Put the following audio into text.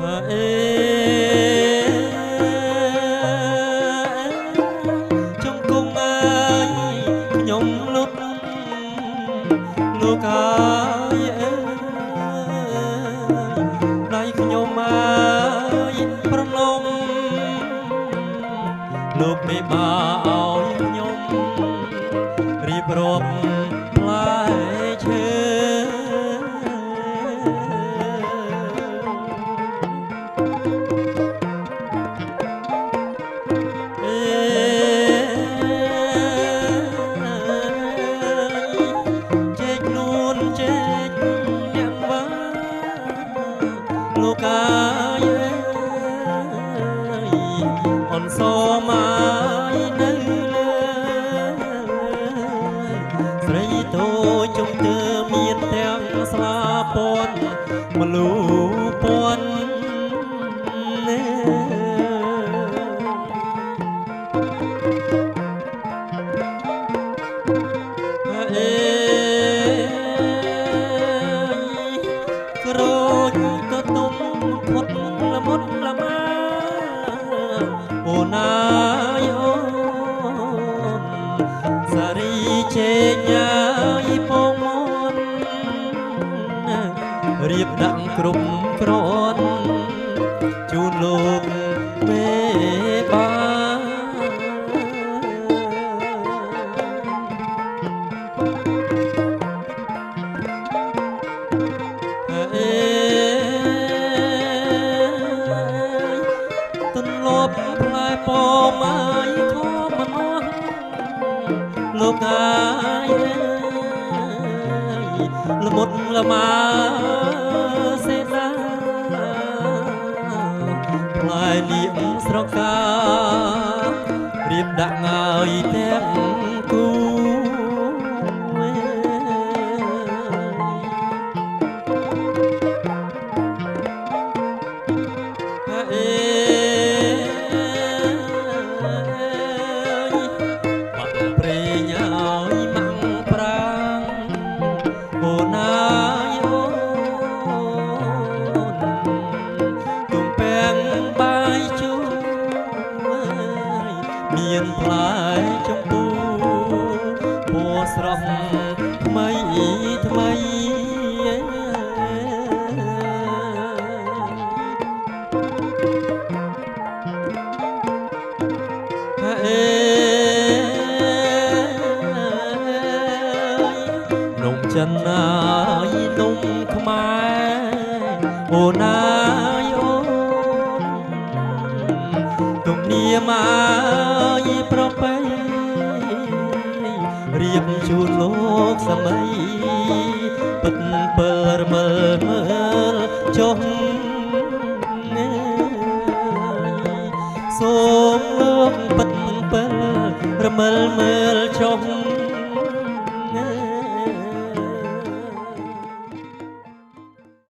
អេជង្គង់អើយខ្ញុំលុតលោកអើយអើយដៃខ្ញុំអើយប្រណំលោកមេបាឲ្យខ្ញុំរៀបរាប់ផ្លែឈើលោកអើយអនសមាយនៅលើស្រីតូចចុងទើមានទាំងស្លាពន់មលូពន់អេក្រូចក៏ទុំផុតល្មុតល្មាអូនអើយអូនសារីជេញយាយពងមន់រៀបដាក់គ្រប់ក្រនជូនលោកមេបាទន្លប់ផ្លែពោមអើយខំមនោលោកអើយល្មុតល្មាសេនាផ្លែលៀងស្រការៀបដាក់ហើយទាំងគូមានផ្លែជម្ពូពណ៌ស្រស់ថ្មីថ្មីអេនំចិនអើយនំខ្មែរអូនអើយអូនទំនៀមអើយប្រពៃរៀបជូនលោកសម័យពិតពិលរមើលមើលចុះសូមលោកពិតពិលរមើលមើលចុះ